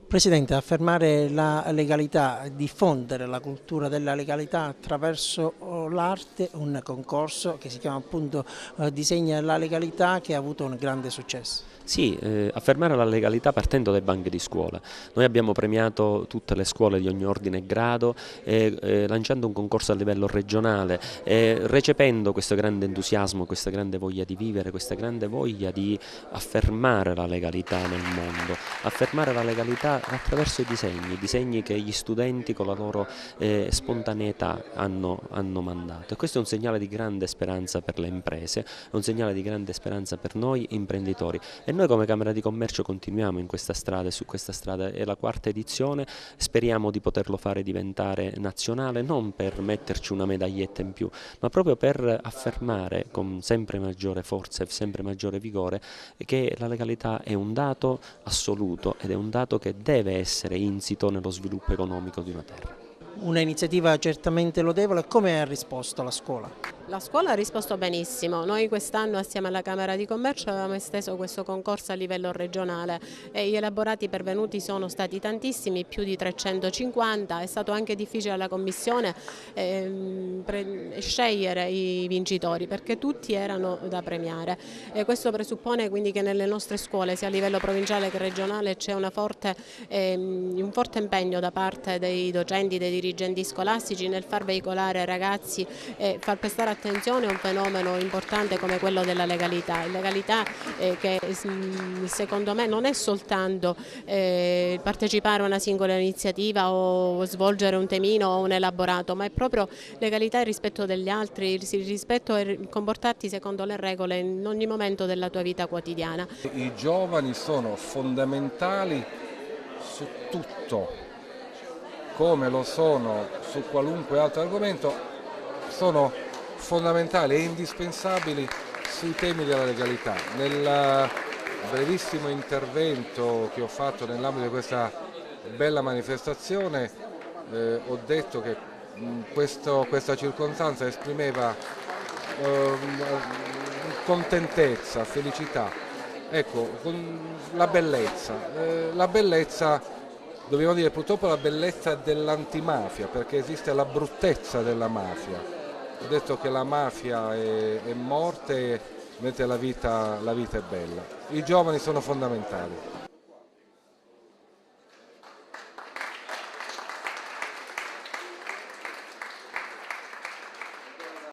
Presidente, affermare la legalità, diffondere la cultura della legalità attraverso l'arte, un concorso che si chiama appunto Disegna la legalità, che ha avuto un grande successo. Sì, affermare la legalità partendo dai banchi di scuola. Noi abbiamo premiato tutte le scuole di ogni ordine e grado, lanciando un concorso a livello regionale, recependo questo grande entusiasmo, questa grande voglia di vivere, questa grande voglia di affermare la legalità nel mondo, affermare la legalità attraverso i disegni che gli studenti con la loro spontaneità hanno mandato. E questo è un segnale di grande speranza per le imprese, è un segnale di grande speranza per noi imprenditori. E noi come Camera di Commercio continuiamo in questa strada e su questa strada, è la quarta edizione, speriamo di poterlo fare diventare nazionale, non per metterci una medaglietta in più, ma proprio per affermare con sempre maggiore forza e sempre maggiore vigore che la legalità è un dato assoluto ed è un dato che deve essere insito nello sviluppo economico di una terra. Una iniziativa certamente lodevole. Come ha risposto la scuola? La scuola ha risposto benissimo, noi quest'anno assieme alla Camera di Commercio avevamo esteso questo concorso a livello regionale e gli elaborati pervenuti sono stati tantissimi, più di 350, è stato anche difficile alla Commissione scegliere i vincitori perché tutti erano da premiare e questo presuppone quindi che nelle nostre scuole sia a livello provinciale che regionale c'è un forte impegno da parte dei docenti, dei dirigenti scolastici nel far veicolare ai ragazzi e far prestare attenzione a un fenomeno importante come quello della legalità. Legalità che secondo me non è soltanto partecipare a una singola iniziativa o svolgere un temino o un elaborato, ma è proprio legalità e rispetto degli altri, il rispetto e comportarti secondo le regole in ogni momento della tua vita quotidiana. I giovani sono fondamentali su tutto, come lo sono su qualunque altro argomento, sono fondamentali e indispensabili sui temi della legalità. Nel brevissimo intervento che ho fatto nell'ambito di questa bella manifestazione ho detto che questa circostanza esprimeva contentezza, felicità. Ecco, la bellezza, dobbiamo dire purtroppo la bellezza dell'antimafia, perché esiste la bruttezza della mafia. Ho detto che la mafia è morte mentre la vita è bella. I giovani sono fondamentali.